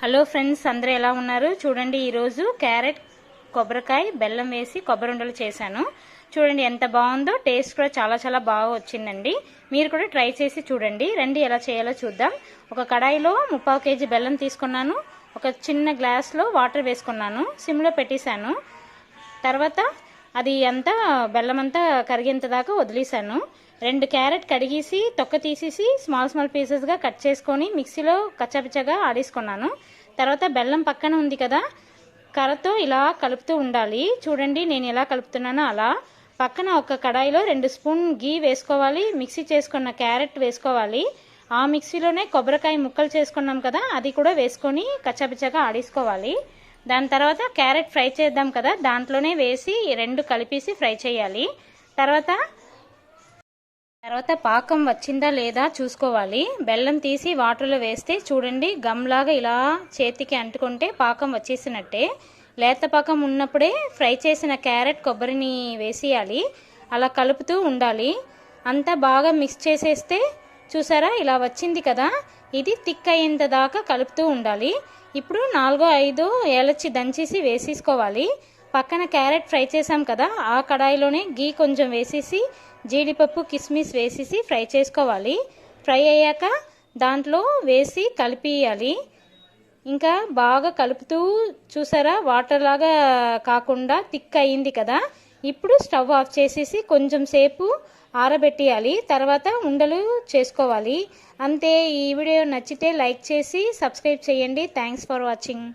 Hello friends, అందరూ ఎలా ఉన్నారు? చూడండి, ఈరోజు క్యారెట్ కొబ్బరికాయ బెల్లం వేసి కొబ్బరి ఉండలు చేశాను. చూడండి ఎంత బాగుందో. టేస్ట్ కూడా చాలా చాలా బాగా వచ్చిందండి. మీరు కూడా ట్రై చేసి చూడండి. రండి ఎలా చేయాలో చూద్దాం. ఒక కడాయిలో 3/4 kg బెల్లం తీసుకున్నాను. ఒక చిన్న గ్లాస్లో వాటర్ వేసుకున్నాను. సిమ్లో పెట్టేశాను. తర్వాత అది అంతా బెల్లం అంతా కరిగేంత దాకా వదిలేశాను. 2 క్యారెట్ కడిగేసి తొక్క తీసేసి స్మాల్ పీసెస్గా కట్ చేసుకొని మిక్సీలో కచ్చాపిచ్చగా ఆడేసుకున్నాను. తర్వాత బెల్లం పక్కన ఉంది కదా, కర్రతో ఇలా కలుపుతూ ఉండాలి. చూడండి నేను ఎలా కలుపుతున్నానో అలా. పక్కన ఒక కడాయిలో 2 స్పూన్ గీ వేసుకోవాలి. మిక్సీ చేసుకున్న క్యారెట్ వేసుకోవాలి. ఆ మిక్సీలోనే కొబ్బరికాయ ముక్కలు చేసుకున్నాం కదా, అది కూడా వేసుకొని కచ్చాపిచ్చగా ఆడేసుకోవాలి. దాని తర్వాత క్యారెట్ ఫ్రై చేద్దాం కదా, దాంట్లోనే వేసి 2 కలిపేసి ఫ్రై చేయాలి. తర్వాత పాకం వచ్చిందా లేదా చూసుకోవాలి. బెల్లం తీసి వాటర్లో వేస్తే చూడండి గమ్లాగా ఇలా చేతికి అంటుకుంటే పాకం వచ్చేసినట్టే. లేత పాకం ఉన్నప్పుడే ఫ్రై చేసిన క్యారెట్ కొబ్బరిని వేసేయాలి. అలా కలుపుతూ ఉండాలి. అంతా బాగా మిక్స్ చేసేస్తే చూసారా ఇలా వచ్చింది కదా, ఇది థిక్ అయ్యేంత దాకా కలుపుతూ ఉండాలి. ఇప్పుడు 4-5 ఏలచ్చి దంచేసి వేసేసుకోవాలి. పక్కన క్యారెట్ ఫ్రై చేసాం కదా, ఆ కడాయిలోనే గీ కొంచెం వేసేసి జీడిపప్పు కిస్మిస్ వేసేసి ఫ్రై చేసుకోవాలి. ఫ్రై అయ్యాక దాంట్లో వేసి కలిపియాలి. ఇంకా బాగా కలుపుతూ చూసారా వాటర్ లాగా కాకుండా థిక్ అయ్యింది కదా. ఇప్పుడు స్టవ్ ఆఫ్ చేసేసి కొంచెం సేపు ఆరబెట్టేయాలి. తర్వాత ఉండలు చేసుకోవాలి. అంతే. ఈ వీడియో నచ్చితే లైక్ చేసి సబ్స్క్రైబ్ చేయండి. Thanks for watching.